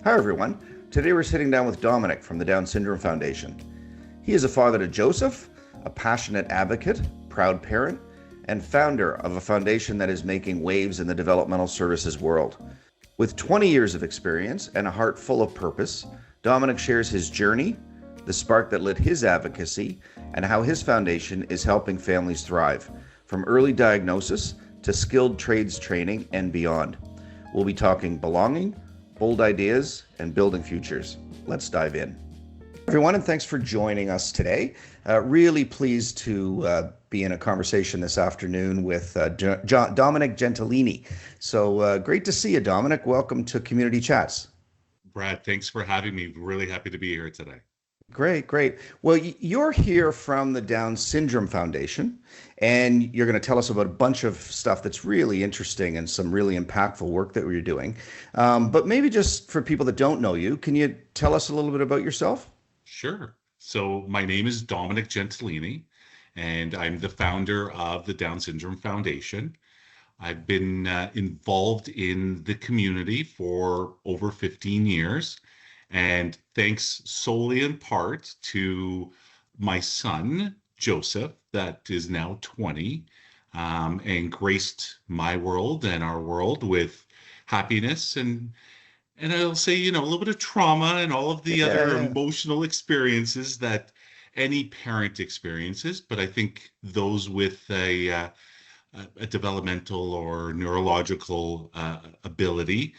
Hi everyone. Today we're sitting down with Domenic from the Down Syndrome Foundation. He is a father to Joseph, a passionate advocate, proud parent, and founder of a foundation that is making waves in the developmental services world. With 20 years of experience and a heart full of purpose, Domenic shares his journey, the spark that lit his advocacy, and how his foundation is helping families thrive, from early diagnosis to skilled trades training and beyond. We'll be talking belonging, bold ideas, and building futures. Let's dive in. Everyone, and thanks for joining us today. Really pleased to be in a conversation this afternoon with Domenic Gentilini. So great to see you, Domenic. Welcome to Community Chats. Brad, thanks for having me. Really happy to be here today. Great. Well, you're here from the Down Syndrome Foundation, and you're going to tell us about a bunch of stuff that's really interesting and some really impactful work that you're doing. But maybe just for people that don't know you, can you tell us a little bit about yourself? Sure. So my name is Domenic Gentilini, and I'm the founder of the Down Syndrome Foundation. I've been involved in the community for over 15 years. And thanks solely in part to my son, Joseph, that is now 20, and graced my world and our world with happiness and I'll say, a little bit of trauma and all of the other emotional experiences that any parent experiences. But I think those with a developmental or neurological ability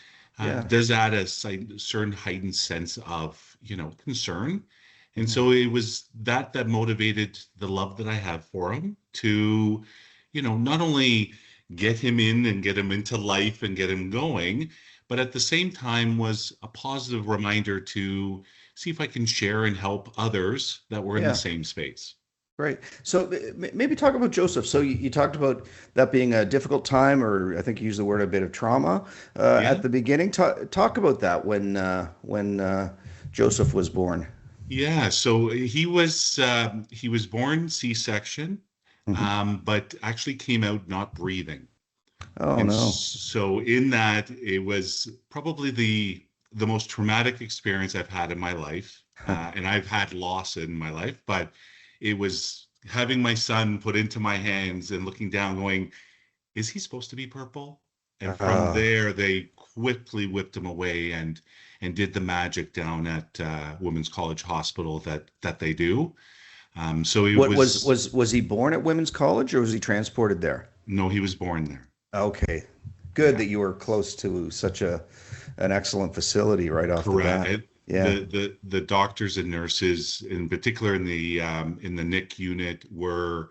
does add a certain heightened sense of, concern. And so it was that motivated the love that I have for him to, not only get him in and get him into life and get him going, but at the same time was a positive reminder to see if I can share and help others that were in the same space. Great. So maybe talk about Joseph. So you talked about that being a difficult time, or I think you used the word a bit of trauma at the beginning. Talk about that when Joseph was born. Yeah. So he was born C-section, but actually came out not breathing. Oh And no. so in that, it was probably the most traumatic experience I've had in my life, and I've had loss in my life, but it was having my son put into my hands and looking down going, is he supposed to be purple? And from there, they quickly whipped him away and did the magic down at Women's College Hospital that they do. So he was he born at Women's College, or was he transported there? No, he was born there. Okay. Good that you were close to such an excellent facility right off the bat. Yeah. The doctors and nurses, in particular in the NIC unit, were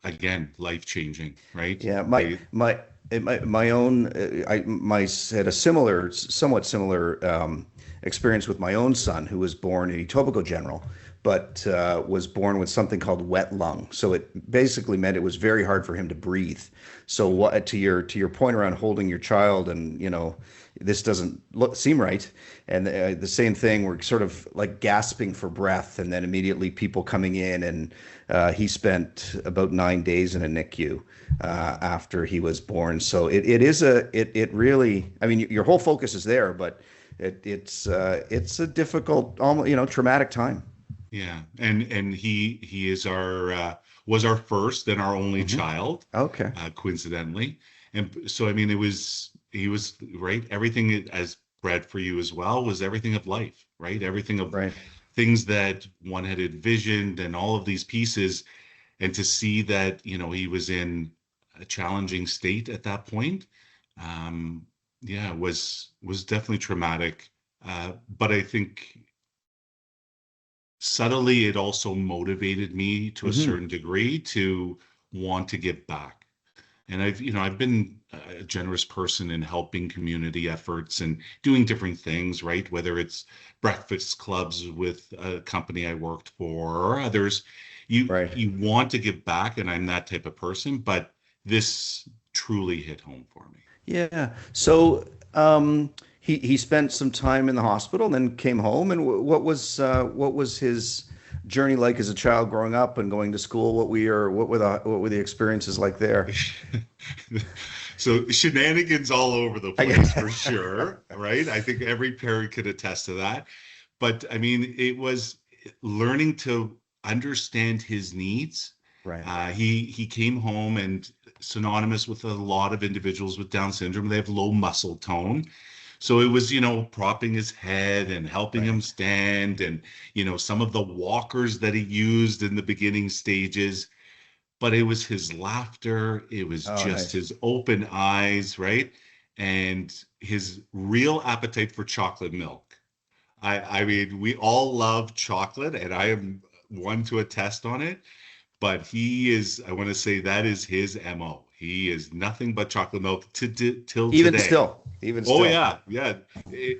again life-changing, right? Yeah, my own I had a somewhat similar experience with my own son, who was born in Etobicoke General, but was born with something called wet lung. So it basically meant it was very hard for him to breathe. So what to your point around holding your child, and this doesn't seem right, and the same thing, we're sort of like gasping for breath, and then immediately people coming in, and he spent about 9 days in a NICU after he was born. So it really, I mean, your whole focus is there, but it's a difficult, almost, traumatic time. Yeah, and he is was our first and our only child. Okay. Coincidentally, and so I mean, he was right. Everything, as Brad for you as well, was everything of life, right? Everything of things that one had envisioned, and all of these pieces, and to see that he was in a challenging state at that point, was definitely traumatic. But I think subtly it also motivated me to a certain degree to want to give back. And I've been a generous person in helping community efforts and doing different things, right? Whether it's breakfast clubs with a company I worked for or others, you want to give back, and I'm that type of person, but this truly hit home for me. Yeah. So he spent some time in the hospital and then came home. And what was his journey like as a child growing up and going to school? What were the experiences like there? So shenanigans all over the place for sure, right? I think every parent could attest to that. But I mean, it was learning to understand his needs. Right. He came home and synonymous with a lot of individuals with Down syndrome. They have low muscle tone. So it was, propping his head and helping him Right. stand and, some of the walkers that he used in the beginning stages, but it was his laughter, it was Oh, just nice. his open eyes, right? And his real appetite for chocolate milk. I mean, we all love chocolate, and I am one to attest on it, but he is, I want to say that is his MO. He is nothing but chocolate milk till Even today. still, even Oh still. yeah, yeah.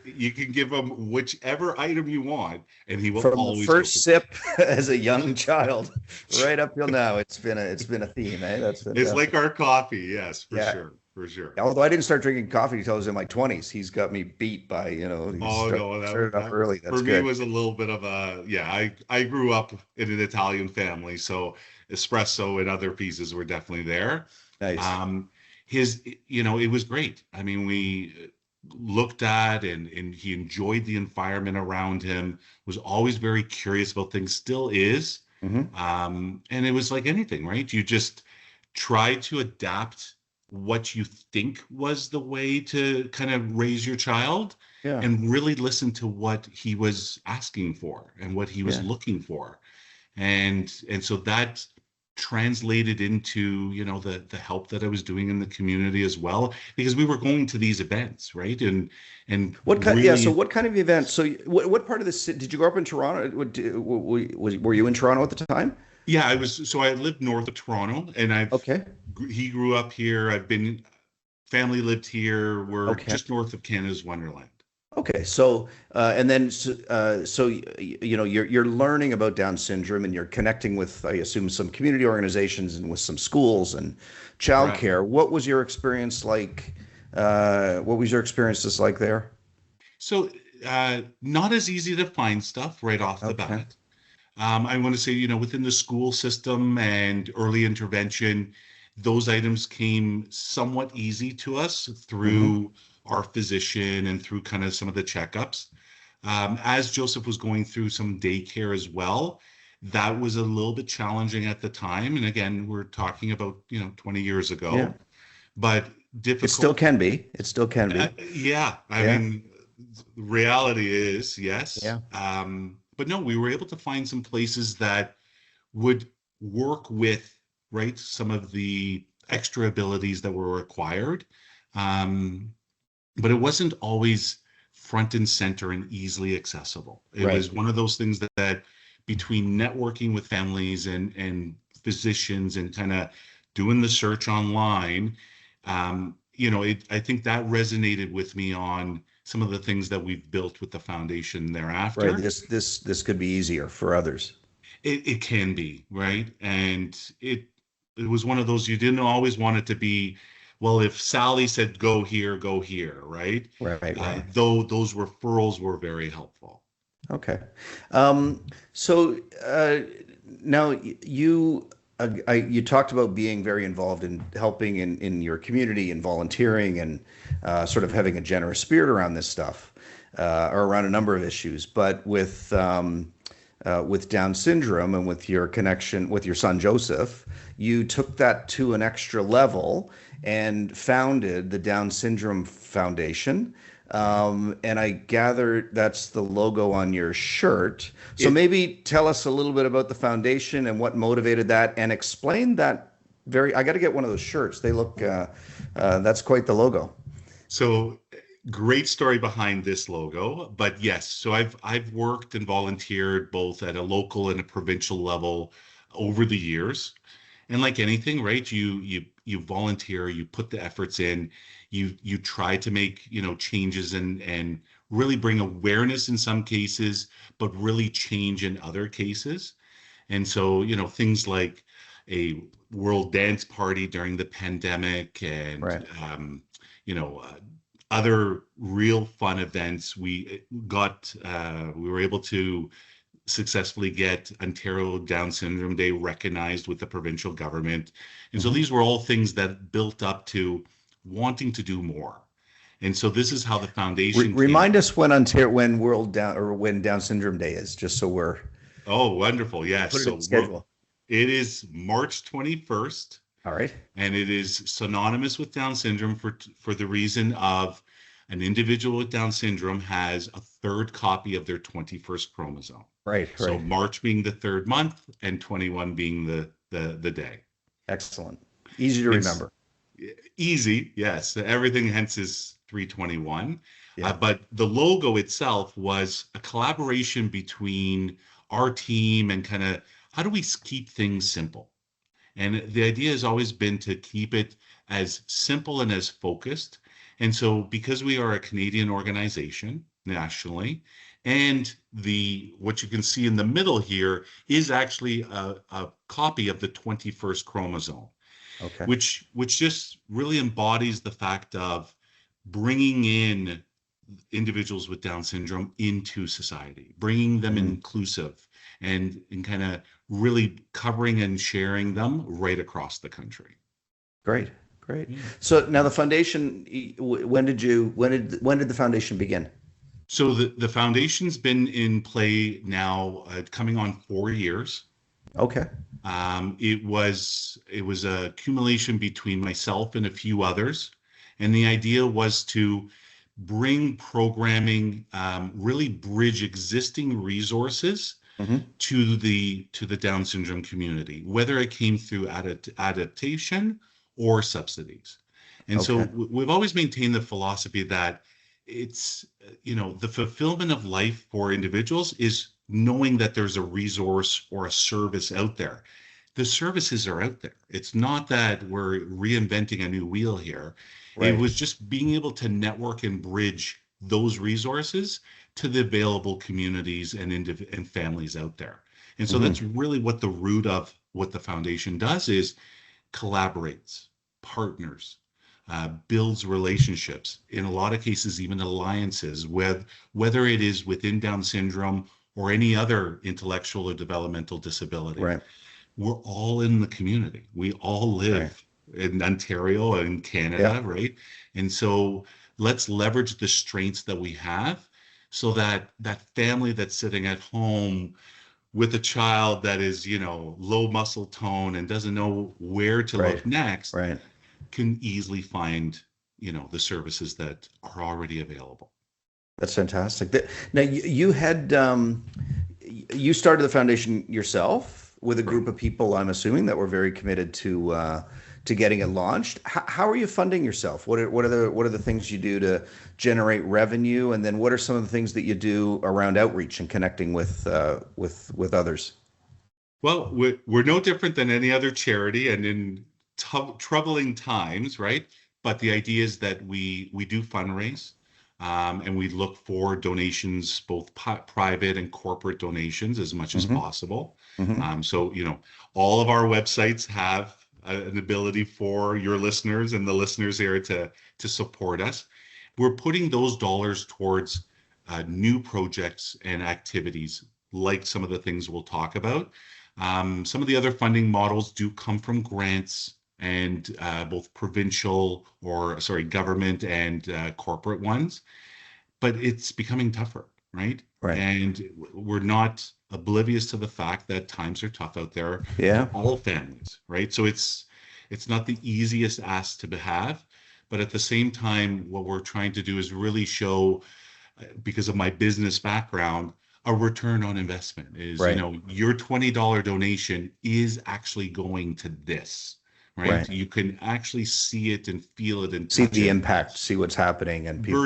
You can give him whichever item you want, and he will From the always go first for sip as a young child right up till now, it's been a theme, eh? That's it's like fantastic. our coffee, yes, for Yeah. sure, for sure. Although I didn't start drinking coffee until I was in my 20s. He's got me beat by, he Oh no, started off that early. That's for me good. was a little bit of a yeah. I grew up in an Italian family, so espresso and other pieces were definitely there. Nice. Um, it was great. I mean, we looked at and he enjoyed the environment around him. Was always very curious about things. Still is. Hmm. And it was like anything, right? You just try to adapt what you think was the way to kind of raise your child Yeah. and really listen to what he was asking for and what he was Yeah. looking for. And so that translated into, the help that I was doing in the community as well, because we were going to these events, right? And What kind? Yeah. So really, what kind of event? So what part of the city did you grow up in Toronto? Were you in Toronto at the time? yeah, I lived north of Toronto and Okay. he grew up here. Family lived here. We're Okay. just north of Canada's Wonderland. Okay, so and then you're learning about Down syndrome and you're connecting with, I assume, some community organizations and with some schools and Correct. childcare. What was your experience like? What was your experiences like there? So, not as easy to find stuff right off the Okay. bat. I want to say, within the school system and early intervention, those items came somewhat easy to us Hmm. through our physician and through kind of some of the checkups. As Joseph was going through some daycare as well, that was a little bit challenging at the time. And again, we're talking about, 20 years Yeah, ago, but it still difficult. can be. It still can be. Yeah, I Yeah, mean, reality is yes. yeah. But no, we were able to find some places that would work with, right, some of the extra abilities that were required. Um, but it wasn't always front and center and easily accessible. It Right. was one of those things that between networking with families and physicians and kind of doing the search online, I think that resonated with me on some of the things that we've built with the foundation Right. thereafter. This could be easier for others. It can be, right? And it was one of those you didn't always want it to be, well, if Sally said go here, right? Right, right. Though those referrals were very helpful. Okay. So now you talked about being very involved in helping in your community and volunteering and sort of having a generous spirit around this stuff or around a number of issues. But with Down syndrome and with your connection with your son Joseph, you took that to an extra level and founded the Down Syndrome Foundation. And I gather that's the logo on your shirt. So It maybe tell us a little bit about the foundation and what motivated that, and explain that very. I got to get one of those shirts. They look. That's quite the logo. so great story behind this logo, but yes, so I've worked and volunteered both at a local and a provincial level over the years. And like anything, right, you volunteer, you put the efforts in, you try to make, changes and really bring awareness in some cases, but really change in other cases. And so, things like a world dance party during the pandemic and, Right. you know, uh, other real fun events. We were able to successfully get Ontario Down Syndrome Day recognized with the provincial government. And so Hmm. these were all things that built up to wanting to do more. And so this is how the foundation came Remind about. us when World Down or when Down Syndrome Day is, just so we're Oh, wonderful. Yes. put it in So the schedule. it is March 21st, All right. and it is synonymous with Down syndrome for the reason of an individual with Down syndrome has a third copy of their 21st chromosome. Right. So Right. March being the third month and 21 being the day. Excellent. Easy to It's remember. easy, yes. Everything hence is 321. Yeah. But the logo itself was a collaboration between our team and kind of how do we keep things simple? And the idea has always been to keep it as simple and as focused. And so because we are a Canadian organization nationally, and the what you can see in the middle here is actually a copy of the 21st chromosome, Okay. which just really embodies the fact of bringing in individuals with Down syndrome into society, bringing them Mm, inclusive and kind of really covering and sharing them right across the country. great. Great. Yeah. So now the foundation, when did the foundation begin? So the foundation's been in play now, coming on 4 years. Okay. It was a accumulation between myself and a few others, and the idea was to bring programming, really bridge existing resources Hmm. to the Down syndrome community, whether it came through adaptation or subsidies. And so Okay. we've always maintained the philosophy that it's, the fulfillment of life for individuals is knowing that there's a resource or a service out there. The services are out there. It's not that we're reinventing a new wheel here. It Right. was just being able to network and bridge those resources to the available communities and families out there. And so that's Hmm. really what the root of what the foundation does is collaborates, partners, builds relationships, in a lot of cases, even alliances with whether it is within Down syndrome or any other intellectual or developmental disability. Right. We're all in the community. We all Right. live in Ontario and Yeah. Canada, right? And so let's leverage the strengths that we have so that that family that's sitting at home with a child that is, low muscle tone and doesn't know where to Right. look next Right. can easily find, the services that are already available. That's fantastic. Now you started the foundation yourself with a Right. group of people, I'm assuming, that were very committed to getting it launched. How are you funding yourself? What are the things you do to generate revenue, and then what are some of the things that you do around outreach and connecting with others? Well, we're no different than any other charity, and in troubling times, right? But the idea is that we do fundraise, and we look for donations, both private and corporate donations, as much as Hmm. possible. Hmm. So all of our websites have an ability for your listeners and the listeners here to support us. We're putting those dollars towards new projects and activities, like some of the things we'll talk about. Some of the other funding models do come from grants and both provincial or, sorry, government and corporate ones, but it's becoming tougher, right? Right. And we're not oblivious to the fact that times are tough out there for Yeah. all families, right? So it's not the easiest ask to have, but at the same time, what we're trying to do is really show, because of my business background, a return on investment is, Right. your $20 donation is actually going to this, right? Right. You can actually see it and feel it and See touch the it impact, see what's happening, and people,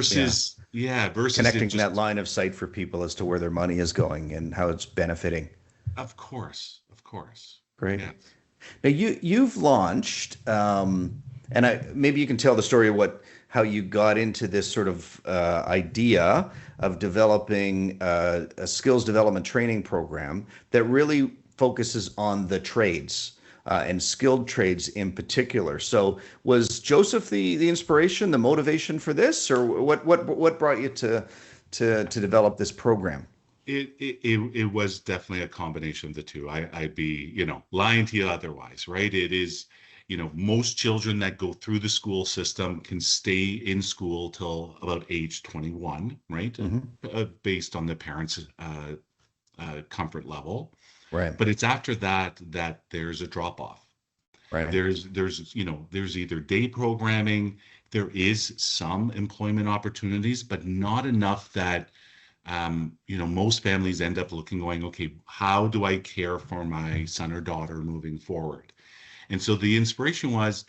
yeah, versus it connecting that just, line of sight for people as to where their money is going and how it's benefiting. of course. Great. Yeah. Now you've launched, and maybe you can tell the story of how you got into this sort of idea of developing a skills development training program that really focuses on the trades and skilled trades in particular. So was Joseph the inspiration, the motivation for this, or what brought you to develop this program? It was definitely a combination of the two. I'd be, lying to you otherwise, right? It is, most children that go through the school system can stay in school till about age 21, right? Based on the parents' comfort level. Right. But it's after that that there's a drop off. Right. There's either day programming, there is some employment opportunities, but not enough that most families end up going, okay, how do I care for my son or daughter moving forward? And so the inspiration was,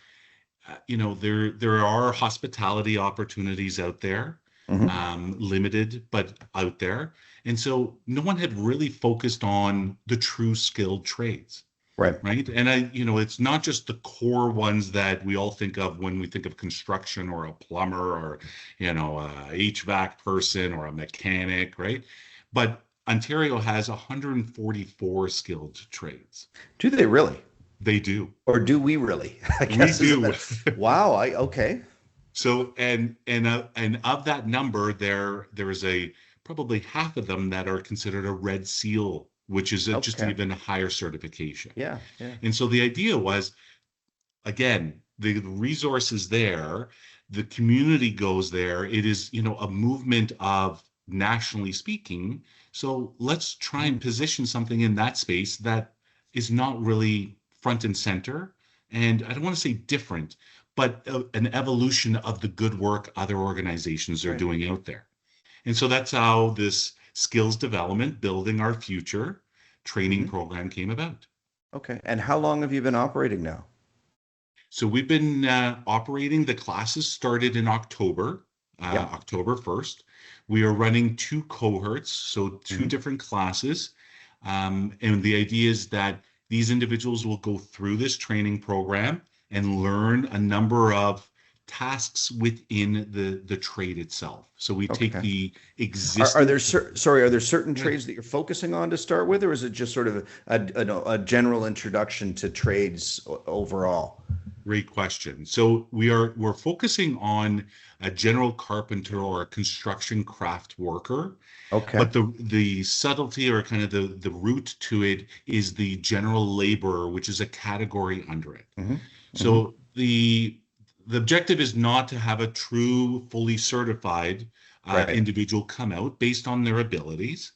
there are hospitality opportunities out there, Hmm. limited, but out there. And so no one had really focused on the true skilled trades. Right. Right. And it's not just the core ones that we all think of when we think of construction or a plumber or, a HVAC person or a mechanic, right? But Ontario has 144 skilled trades. Do they really? They do. Or do we really? I We guess is a do. bit. Wow. Okay. So, and of that number, there is probably half of them that are considered a red seal, which is just an Okay. even higher certification. Yeah. Yeah. And so the idea was, again, the resource is there, the community goes there. It is, a movement of nationally speaking. So let's try and position something in that space that is not really front and center. And I don't want to say different, but an evolution of the good work other organizations are Right. doing out there. And so that's how this skills development, building our future training Hmm. program came about. Okay. And how long have you been operating now? So we've been operating. The classes started in October, Yeah. October 1st. We are running two cohorts, so two Hmm. different classes. And the idea is that these individuals will go through this training program and learn a number of tasks within the trade itself. So we take Okay. the Are existing. there sorry, are there certain trades that you're focusing on to start with, or is it just sort of a general introduction to trades overall? Great question. So we're focusing on a general carpenter or a construction craft worker, Okay. but the subtlety or kind of the root to it is the general laborer, which is a category under it. Hmm. Hmm. So the objective is not to have a true, fully certified Right. individual come out based on their abilities,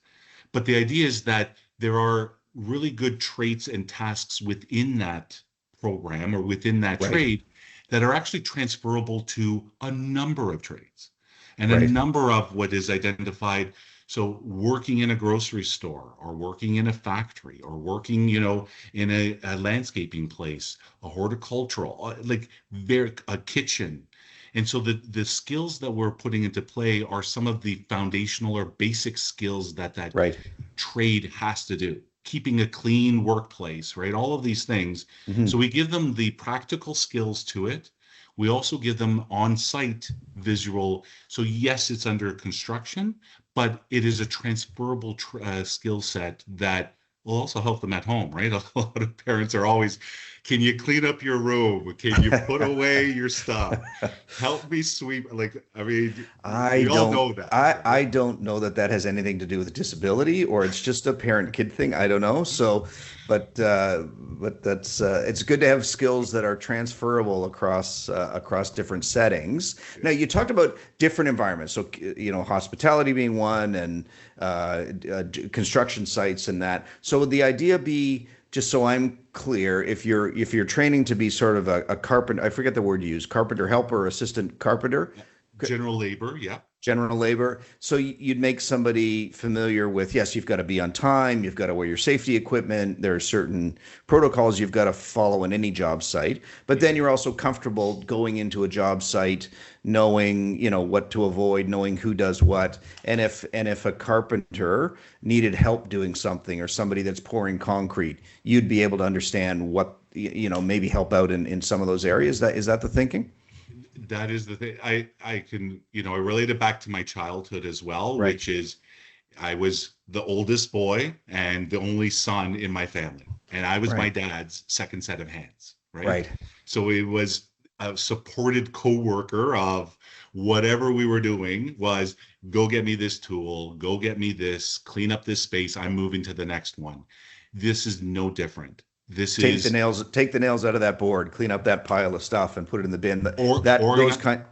but the idea is that there are really good traits and tasks within that program or within that Right. trade that are actually transferable to a number of trades and a Right. number of what is identified. So working in a grocery store or working in a factory or working, in a landscaping place, a horticultural, a kitchen. And so the skills that we're putting into play are some of the foundational or basic skills that Right. trade has to do. Keeping a clean workplace, right? All of these things. So Hmm. we give them the practical skills to it. We also give them on-site visual. So yes, it's under construction, but it is a transferable skill set that will also help them at home, right? A lot of parents are always, can you clean up your room? Can you put away your stuff? Help me sweep. I mean, I we all don't know that, I right? don't know that that has anything to do with disability, or it's just a parent kid thing. I don't know. So, but that's it's good to have skills that are transferable across different settings. Now, you talked about different environments. So, hospitality being one, and construction sites and that. So would the idea be, just so I'm clear, if you're training to be sort of a carpenter, I forget the word you use, carpenter helper, assistant carpenter, General labor, yeah. general labor. So you'd make somebody familiar with, yes, you've got to be on time, you've got to wear your safety equipment, there are certain protocols you've got to follow in any job site, but then you're also comfortable going into a job site knowing, what to avoid, knowing who does what. And if a carpenter needed help doing something, or somebody that's pouring concrete, you'd be able to understand what, maybe help out in some of those areas. Is that the thinking? That is the thing. I can, I relate it back to my childhood as well, Right. which is I was the oldest boy and the only son in my family. And I was my Right. dad's second set of hands, right? Right. So it was a supported co-worker of whatever we were doing was go get me this tool, go get me this, clean up this space. I'm moving to the next one. This is no different. This Take the is nails, take the nails out of that board, clean up that pile of stuff, and put it in the bin. or Those kind.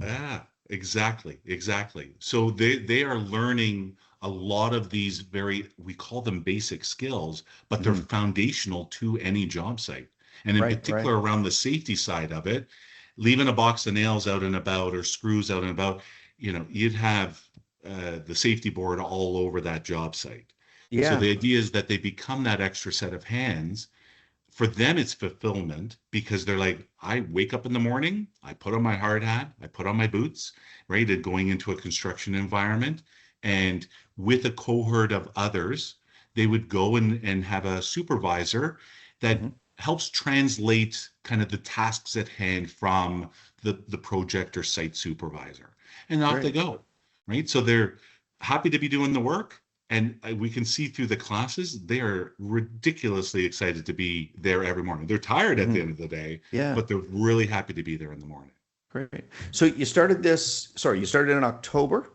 yeah, exactly, exactly. So they are learning a lot of these very, we call them basic skills, but they're Mhm. foundational to any job site. And in Right, right. particular around the safety side of it, leaving a box of nails out and about or screws out and about, you'd have the safety board all over that job site. So Yeah. the idea is that they become that extra set of hands. For them it's fulfillment because they're like, I wake up in the morning, I put on my hard hat, I put on my boots, right, and going into a construction environment, and with a cohort of others they would go and have a supervisor that Mhm. helps translate kind of the tasks at hand from the project or site supervisor, and off they Great. go, right? So they're happy to be doing the work, and we can see through the classes, they are ridiculously excited to be there every morning. They're tired at the Mhm. end of the day, Yeah. but they're really happy to be there in the morning. Great. So you started in October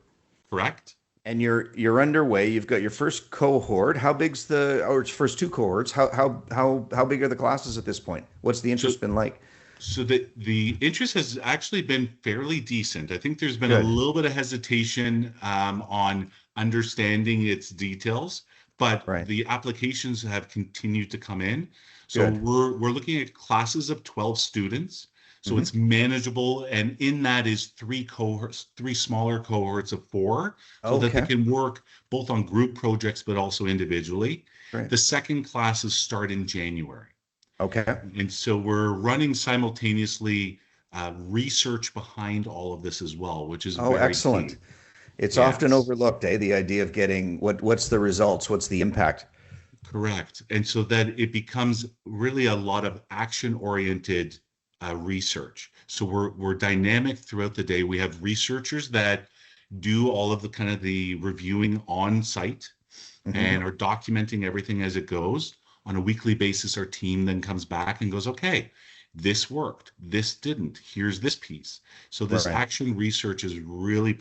Correct? and you're underway. You've got your first cohort. How big's or it's first two cohorts? How big are the classes at this point? What's the So interest been like? so the interest has actually been fairly decent. I think there's been a Good. little bit of hesitation on understanding its details, but Right. the applications have continued to come in. So Good. we're looking at classes of 12 students. So Hmm. it's manageable, and in that is three smaller cohorts of four, so that they Okay. can work both on group projects but also individually. Great. The second classes start in January. Okay. And so we're running simultaneously research behind all of this as well, which is Oh, very excellent. key. It's often Yes, overlooked, eh? The idea of getting what's the results? What's the impact? correct. And so that it becomes really a lot of action-oriented research. So we're dynamic throughout the day. We have researchers that do all of the kind of the reviewing on site Hmm. and are documenting everything as it goes. On a weekly basis, our team then comes back and goes, okay, this worked, this didn't, here's this piece. So this Right. action research is really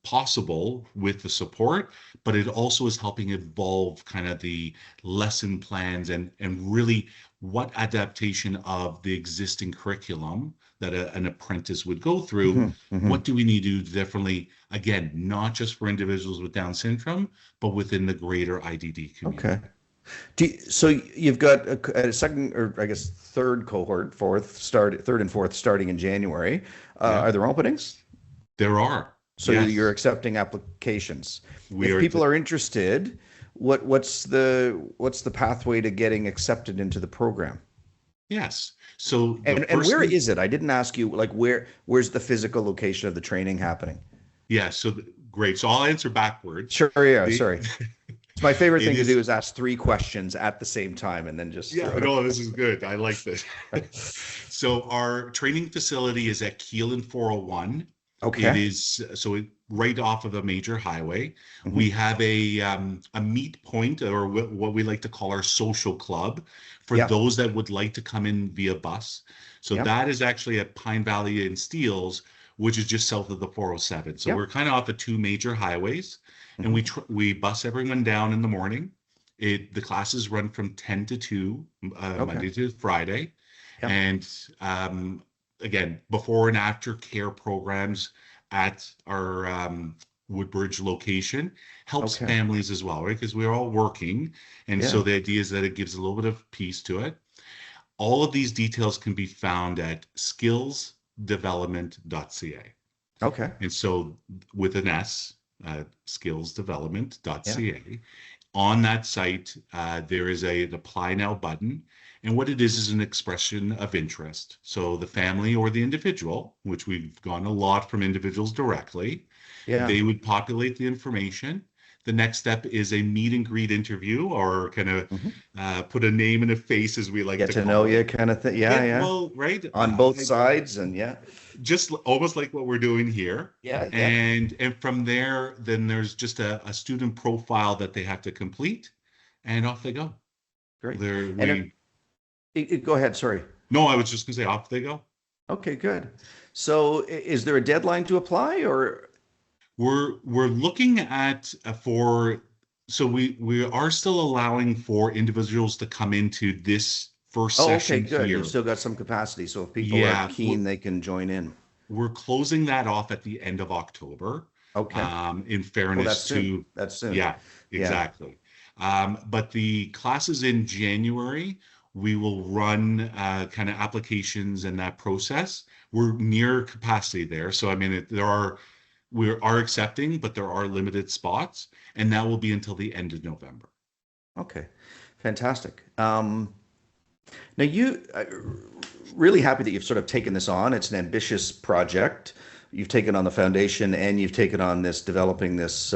possible with the support, but it also is helping evolve kind of the lesson plans and really what adaptation of the existing curriculum that an apprentice would go through. Hmm. Hmm. What do we need to do differently? Again, not just for individuals with Down syndrome, but within the greater IDD Okay. community. So you've got a second, or I guess third and fourth starting in January. Yeah, Are there openings? there are. So you're Yes, accepting applications. we If are. people are interested, what's the pathway to getting accepted into the program? Yes. So the And first where thing, is it? I didn't ask you, like where's the physical location of the training happening? yeah. Great. So I'll answer backwards. Sure, yeah, The, sorry. It's my favorite it thing to do is. is ask three questions at the same time and then just Yeah, throw it no, out. this is good. I like this. So our training facility is at Keelan 401. It Okay. is right off of a major highway. Hmm. We have a meet point, or what we like to call our social club, for Yeah. those that would like to come in via bus. So Yeah. that is actually at Pine Valley and Steeles, which is just south of the 407. So Yeah. we're kind of off of two major highways, and Hmm. we bus everyone down in the morning. The classes run from 10 to 2, Okay. Monday to Friday. Yeah. And again, before and after care programs at our Woodbridge location helps Okay. families as well, right? Because we're all working. And so Yeah. the idea is that it gives a little bit of peace to it. All of these details can be found at skillsdevelopment.ca. Okay. And so with an S, Yeah. skillsdevelopment.ca. On that site, there is an apply now button. And what it is an expression of interest. So the family or the individual, which we've gone a lot from individuals directly, Yeah. they would populate the information. The next step is a meet and greet interview, or kind of Hmm. put a name and a face, as we like Get to to know call you it. kind of thing. Yeah. Yeah, Yeah. well, right. On both sides and yeah. Just almost like what we're doing here. Yeah. Yeah. And from there, then there's just a student profile that they have to complete, and off they go. Great. There And we go ahead. Sorry. No, I was just gonna say off they go. Okay, good. So is there a deadline to apply or? We're looking at for So we are still allowing for individuals to come into this first Oh, okay, session good. You've here. still got some capacity, so if people are Yeah, keen, they can join in. we're closing that off at the end of October, Okay. in Oh, that's fairness soon. to, That's soon. yeah, Yeah. exactly. But the classes in January, we will run kind of applications and that process. We're near capacity there. So, I mean, we are accepting, but there are limited spots, and that will be until the end of November. Okay. Fantastic. Now you really happy that you've sort of taken this on. It's an ambitious project. You've taken on the foundation and you've taken on this developing this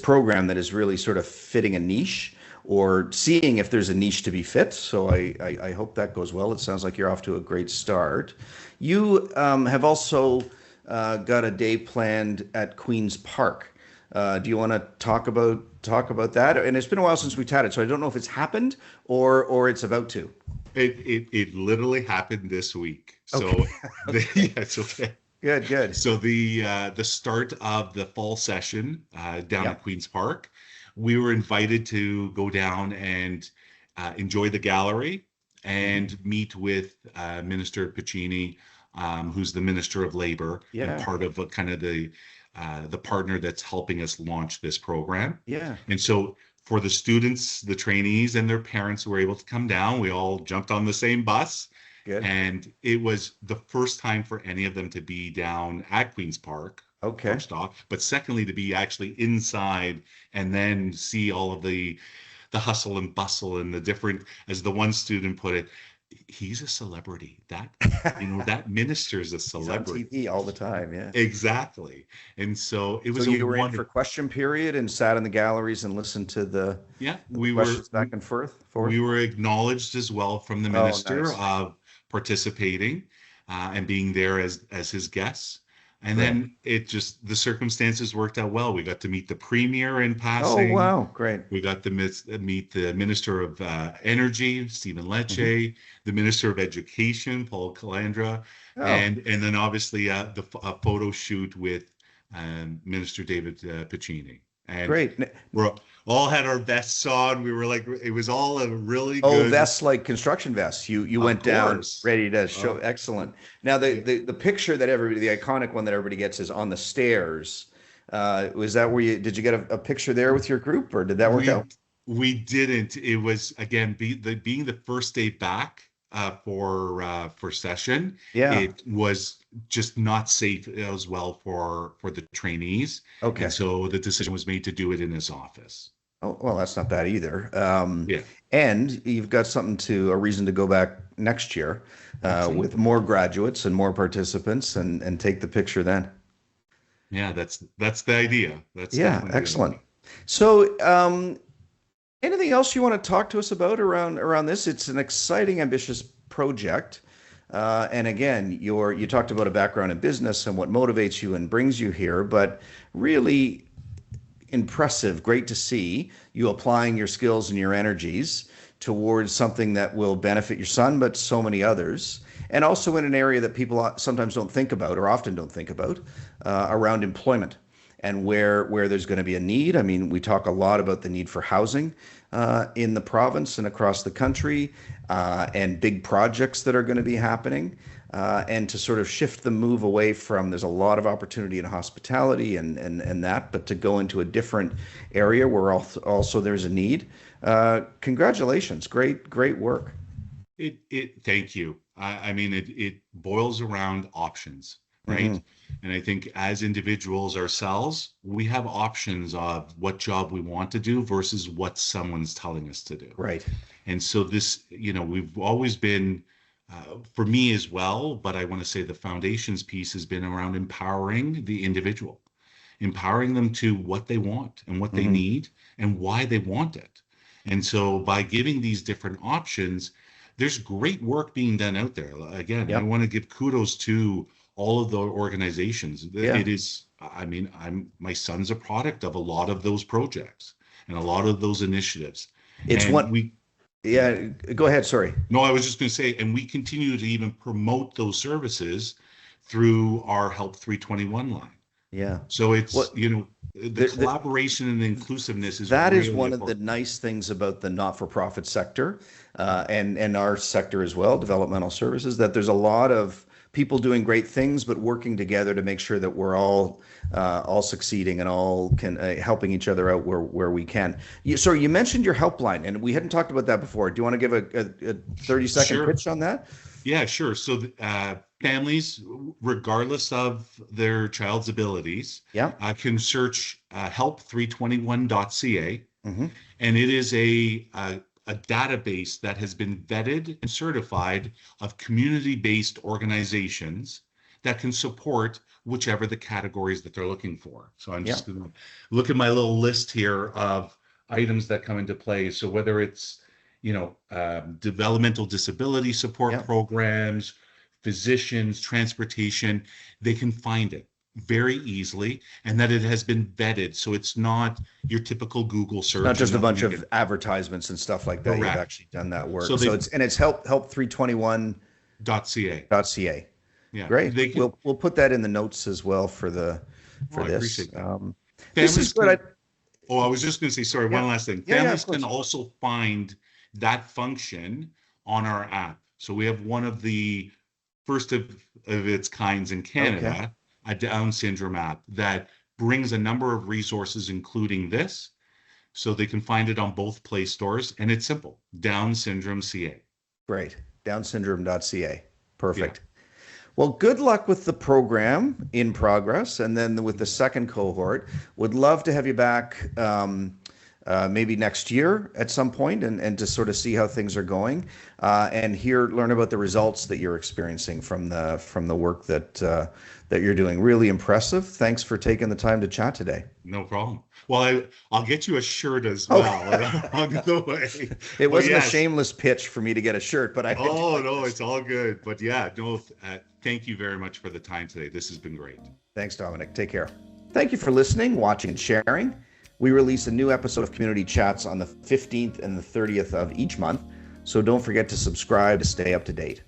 program that is really sort of fitting a niche or seeing if there's a niche to be fit. So I hope that goes well. It sounds like you're off to a great start. You have also got a day planned at Queen's Park. Do you want to talk about that? And it's been a while since we chatted, so I don't know if it's happened or it's about to. It literally happened this week. Okay. So Okay. yeah, it's okay. Good, good. So the start of the fall session down Yeah. at Queen's Park, we were invited to go down and enjoy the gallery Hmm. and meet with Minister Piccini, who's the Minister of Labor and Yeah. part of kind of the partner that's helping us launch this program. Yeah. And so for the students, the trainees, and their parents who were able to come down, we all jumped on the same bus, Good. and it was the first time for any of them to be down at Queen's Park, Okay. first off, but secondly, to be actually inside and then see all of the hustle and bustle and the different, as the one student put it, he's a celebrity. That minister is a He's on celebrity. TV all the time. Yeah. Exactly. And so it So was a you were in for wonderful, question period and sat in the galleries and listened to yeah, the questions back and forth. we were acknowledged as well from the Oh, minister nice. of participating and being there as his guests. And Great. then the circumstances worked out well. We got to meet the premier in Oh, passing. wow. Great. We got to meet the Minister of Energy, Stephen Hmm. Lecce, the Minister of Education, Paul Calandra, Oh, and then obviously a photo shoot with Minister David Piccini. And great. we're all had our vests on. We were like, it was all a really Oh, good, vests like construction vests. You of went down course. ready to show. Oh, Excellent. Now the, yeah. the picture that everybody, the iconic one that everybody gets is on the stairs. Was that where did you get a picture there with your group or did that work We out? we didn't. It was again being the first day back for session. Yeah. It was just not safe as well for the trainees, and Okay. so the decision was made to do it in his office. Oh, well, that's not bad either. Yeah, And you've got a reason to go back next year with absolutely. more graduates and more participants and take the picture then. Yeah, that's the idea. That's Yeah, definitely the excellent. idea. So, anything else you want to talk to us about around this? It's an exciting, ambitious project. And again, you talked about a background in business and what motivates you and brings you here, but really impressive, great to see you applying your skills and your energies towards something that will benefit your son, but so many others. And also in an area that people sometimes don't think about or often don't think about around employment and where there's going to be a need. I mean, we talk a lot about the need for housing in the province and across the country, and big projects that are going to be happening. And to sort of shift the move away from there's a lot of opportunity in hospitality and that, but to go into a different area where also there's a need. Congratulations, great work. It thank you. I mean it boils around options, Hmm. right? And I think as individuals ourselves, we have options of what job we want to do versus what someone's telling us to do. Right. And so we've always been, for me as well, but I want to say the foundations piece has been around empowering the individual, empowering them to what they want and what they Hmm. need and why they want it. And so by giving these different options, there's great work being done out there. Again, I Yep. want to give kudos to all of the organizations. Yeah. It is, I mean, my son's a product of a lot of those projects and a lot of those initiatives. It's And one. we, Yeah. Go ahead. Sorry. no, I was just going to say, and we continue to even promote those services through our Help 321 line. Yeah. So it's, Well, the collaboration and the inclusiveness is that is really one of the important. nice things about the not-for-profit sector, and our sector as well, developmental services, that there's a lot of people doing great things, but working together to make sure that we're all succeeding and all can helping each other out where we can. Sorry, you mentioned your helpline, and we hadn't talked about that before. Do you want to give a 30-second Sure. pitch on that? Yeah, sure. So families, regardless of their child's abilities, Yeah. can search help321.ca, Hmm. and it is a database that has been vetted and certified of community-based organizations that can support whichever the categories that they're looking for. So I'm Yeah. just going to look at my little list here of items that come into play. So whether it's developmental disability support Yeah. programs, physicians, transportation, they can find it very easily, and that it has been vetted. So it's not your typical Google It's not search and just a nothing bunch you of can. advertisements and stuff like that. You've Correct. actually done that So work. So they it's help321.ca. .ca. Yeah, Great. they can. We'll put that in the notes as well for Oh, I this. appreciate that. This is Families good. can. Oh, I was just going to say, sorry, Yeah. one last thing. Yeah, Families of can course. also find that function on our app. So we have one of the first of its kinds in Okay. Canada, a Down syndrome app that brings a number of resources, including this. So they can find it on both Play stores, and it's simple, Down Syndrome CA. Great. Downsyndrome.ca. Yeah. Perfect. Well, good luck with the program in progress, and then with the second cohort. Would love to have you back maybe next year at some point, and to sort of see how things are going, and learn about the results that you're experiencing from the work that you're doing. Really impressive. Thanks for taking the time to chat today. No problem. Well, I'll get you a shirt as Oh. well along the way. It But wasn't a yes. shameless pitch for me to get a shirt, but I Oh, no, it's all good. But yeah, no, thank you very much for the time today. This has been great. Thanks, Dominic. Take care. Thank you for listening, watching, and sharing. We release a new episode of Community Chats on the 15th and the 30th of each month, so don't forget to subscribe to stay up to date.